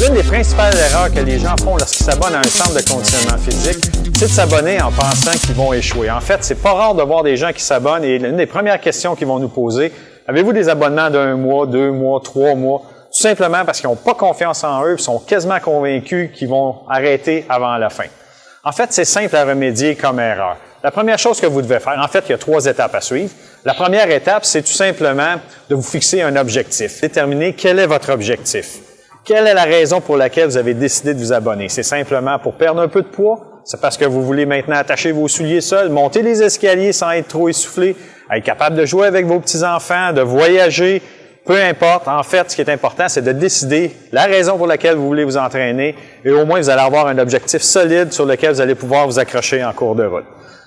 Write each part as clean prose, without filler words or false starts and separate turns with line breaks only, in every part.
L'une des principales erreurs que les gens font lorsqu'ils s'abonnent à un centre de conditionnement physique, c'est de s'abonner en pensant qu'ils vont échouer. En fait, c'est pas rare de voir des gens qui s'abonnent et l'une des premières questions qu'ils vont nous poser, avez-vous des abonnements d'1 mois, 2 mois, 3 mois? Tout simplement parce qu'ils n'ont pas confiance en eux et sont quasiment convaincus qu'ils vont arrêter avant la fin. En fait, c'est simple à remédier comme erreur. La première chose que vous devez faire, en fait, il y a 3 étapes à suivre. La première étape, c'est tout simplement de vous fixer un objectif. Déterminer quel est votre objectif. Quelle est la raison pour laquelle vous avez décidé de vous abonner? C'est simplement pour perdre un peu de poids? C'est parce que vous voulez maintenant attacher vos souliers seuls, monter les escaliers sans être trop essoufflé, être capable de jouer avec vos petits-enfants, de voyager, peu importe. En fait, ce qui est important, c'est de décider la raison pour laquelle vous voulez vous entraîner et au moins vous allez avoir un objectif solide sur lequel vous allez pouvoir vous accrocher en cours de route.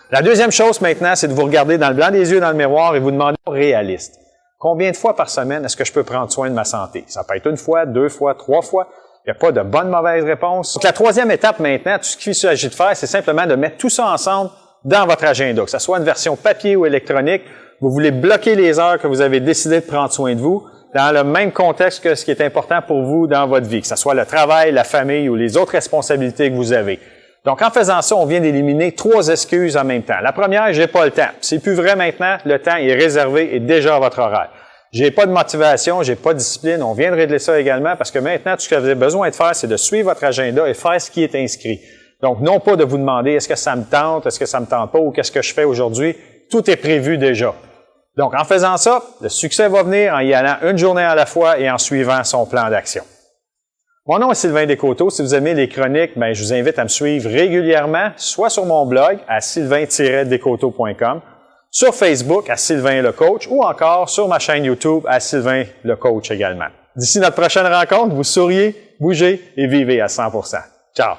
La deuxième chose maintenant, c'est de vous regarder dans le blanc des yeux dans le miroir et vous demander réaliste. Combien de fois par semaine est-ce que je peux prendre soin de ma santé? Ça peut être 1 fois, 2 fois, 3 fois. Il n'y a pas de bonne mauvaise réponse. Donc, la troisième étape maintenant, tout ce qu'il s'agit de faire, c'est simplement de mettre tout ça ensemble dans votre agenda, que ce soit une version papier ou électronique. Vous voulez bloquer les heures que vous avez décidé de prendre soin de vous dans le même contexte que ce qui est important pour vous dans votre vie, que ce soit le travail, la famille ou les autres responsabilités que vous avez. Donc, en faisant ça, on vient d'éliminer 3 excuses en même temps. La première, j'ai pas le temps. C'est plus vrai maintenant, le temps est réservé et déjà à votre horaire. J'ai pas de motivation, j'ai pas de discipline. On vient de régler ça également parce que maintenant, tout ce que vous avez besoin de faire, c'est de suivre votre agenda et faire ce qui est inscrit. Donc, non pas de vous demander est-ce que ça me tente, est-ce que ça me tente pas ou qu'est-ce que je fais aujourd'hui. Tout est prévu déjà. Donc, en faisant ça, le succès va venir en y allant une journée à la fois et en suivant son plan d'action. Mon nom est Sylvain Descoteaux. Si vous aimez les chroniques, je vous invite à me suivre régulièrement, soit sur mon blog à sylvain-descoteaux.com, sur Facebook à Sylvain le Coach ou encore sur ma chaîne YouTube à Sylvain le Coach également. D'ici notre prochaine rencontre, vous souriez, bougez et vivez à 100%. Ciao!